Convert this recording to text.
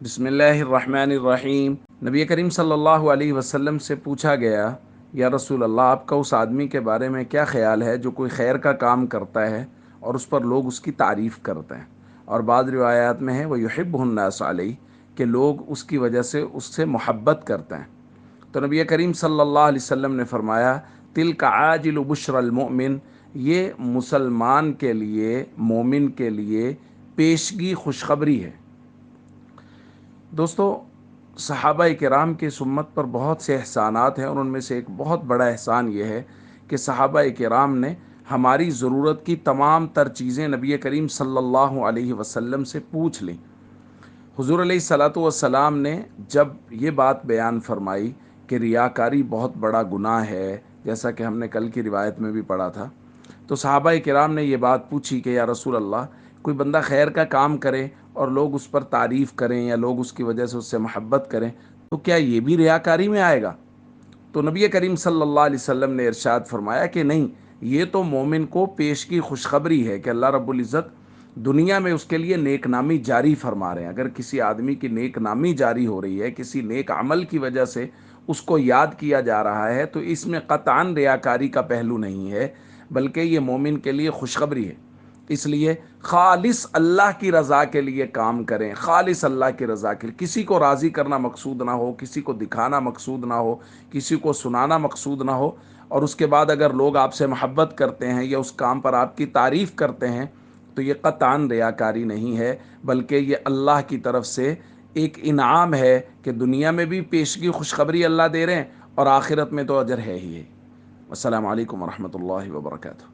بسم اللہ الرحمن الرحیم۔ نبی کریم صلی اللہ علیہ وسلم سے پوچھا گیا، یا رسول اللہ، آپ کا اس آدمی کے بارے میں کیا خیال ہے جو کوئی خیر کا کام کرتا ہے اور اس پر لوگ اس کی تعریف کرتے ہیں، اور بعض روایات میں ہے وہ یحب الناس علیہ، کہ لوگ اس کی وجہ سے اس سے محبت کرتے ہیں۔ تو نبی کریم صلی اللہ علیہ وسلم نے فرمایا، تلک عاجل بشر المؤمن، یہ مسلمان کے لیے، مومن کے لیے پیشگی خوشخبری ہے۔ دوستو، صحابہ کرام کی اس امت پر بہت سے احسانات ہیں، اور ان میں سے ایک بہت بڑا احسان یہ ہے کہ صحابہ کرام نے ہماری ضرورت کی تمام تر چیزیں نبی کریم صلی اللہ علیہ وسلم سے پوچھ لیں۔ حضور علیہ الصلاۃ والسلام نے جب یہ بات بیان فرمائی کہ ریاکاری بہت بڑا گناہ ہے، جیسا کہ ہم نے کل کی روایت میں بھی پڑھا تھا، تو صحابہ کرام نے یہ بات پوچھی کہ یا رسول اللہ، کوئی بندہ خیر کا کام کرے اور لوگ اس پر تعریف کریں یا لوگ اس کی وجہ سے اس سے محبت کریں، تو کیا یہ بھی ریاکاری میں آئے گا؟ تو نبی کریم صلی اللہ علیہ وسلم نے ارشاد فرمایا کہ نہیں، یہ تو مومن کو پیش کی خوشخبری ہے کہ اللہ رب العزت دنیا میں اس کے لیے نیک نامی جاری فرما رہے ہیں۔ اگر کسی آدمی کی نیک نامی جاری ہو رہی ہے، کسی نیک عمل کی وجہ سے اس کو یاد کیا جا رہا ہے، تو اس میں قطعاً ریاکاری کا پہلو نہیں ہے، بلکہ یہ مومن کے لیے خوشخبری ہے۔ اس لیے خالص اللہ کی رضا کے لیے کام کریں، خالص اللہ کی رضا کے لیے، کسی کو راضی کرنا مقصود نہ ہو، کسی کو دکھانا مقصود نہ ہو، کسی کو سنانا مقصود نہ ہو، اور اس کے بعد اگر لوگ آپ سے محبت کرتے ہیں یا اس کام پر آپ کی تعریف کرتے ہیں تو یہ قطعاً ریاکاری نہیں ہے، بلکہ یہ اللہ کی طرف سے ایک انعام ہے کہ دنیا میں بھی پیشگی خوشخبری اللہ دے رہے ہیں، اور آخرت میں تو اجر ہے ہی ہے۔ السلام علیکم ورحمۃ اللہ وبرکاتہ۔